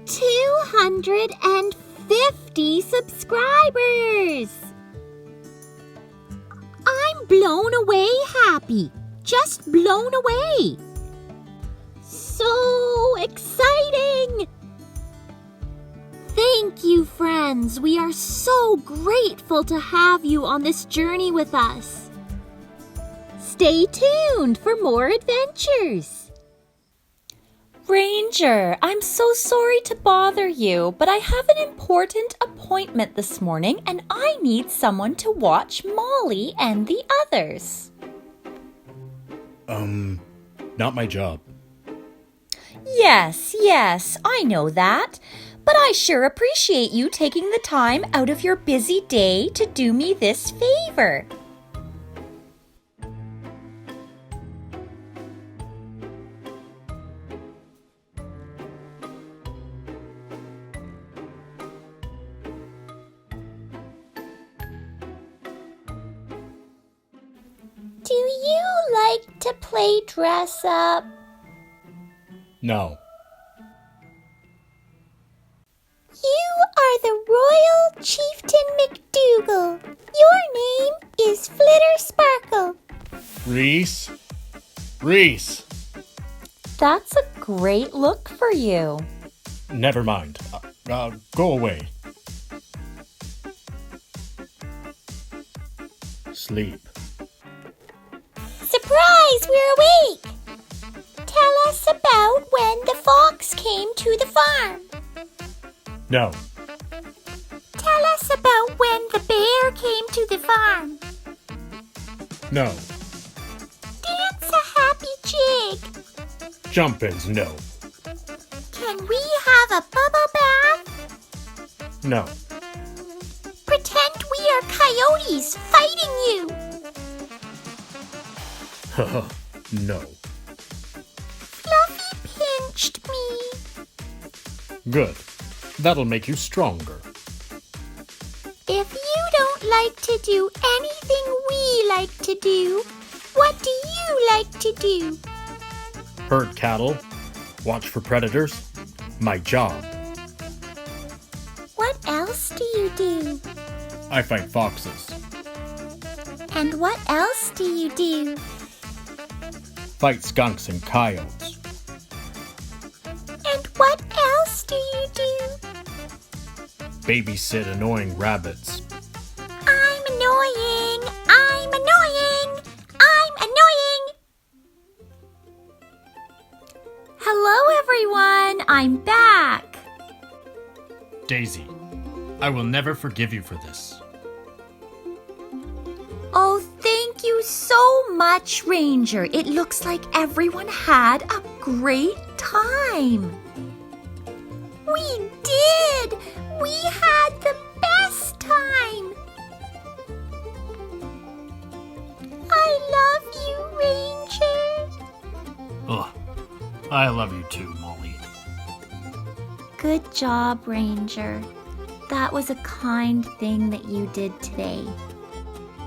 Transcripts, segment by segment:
250 subscribers! I'm blown away happy. Just blown away. So exciting! Thank you, friends. We are so grateful to have you on this journey with us. Stay tuned for more adventures. Ranger, I'm so sorry to bother you, but I have an important appointment this morning and I need someone to watch Molly and the others. Not my job. Yes, I know that. But I sure appreciate you taking the time out of your busy day to do me this favor. Do you like to play dress up? No. You are the Royal Chieftain McDougal. Your name is Flitter Sparkle. Reese? That's a great look for you. Never mind. Go away. Sleep. Surprise, we're awake! Tell us about when the fox came to the farm. No. Tell us about when the bear came to the farm. No. Dance a happy jig. Jump-ins, no. Can we have a bubble bath? No. Pretend we are coyotes fighting you. No. Fluffy pinched me. Good. That'll make you stronger. If you don't like to do anything we like to do, what do you like to do? Herd cattle. Watch for predators. My job. What else do you do? I fight foxes. And what else do you do? Fight skunks and coyotes. And what else do you do? Babysit annoying rabbits. I'm annoying. I'm annoying. I'm annoying. Hello, everyone. I'm back. Daisy, I will never forgive you for this. Oh, thank you so much, Ranger. It looks like everyone had a great time. We did. We had the best time. I love you, Ranger. Ugh. I love you too, Molly. Good job, Ranger. That was a kind thing that you did today.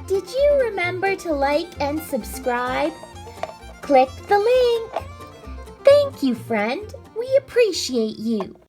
Did you remember to like and subscribe? Click the link. Thank you, friend. We appreciate you.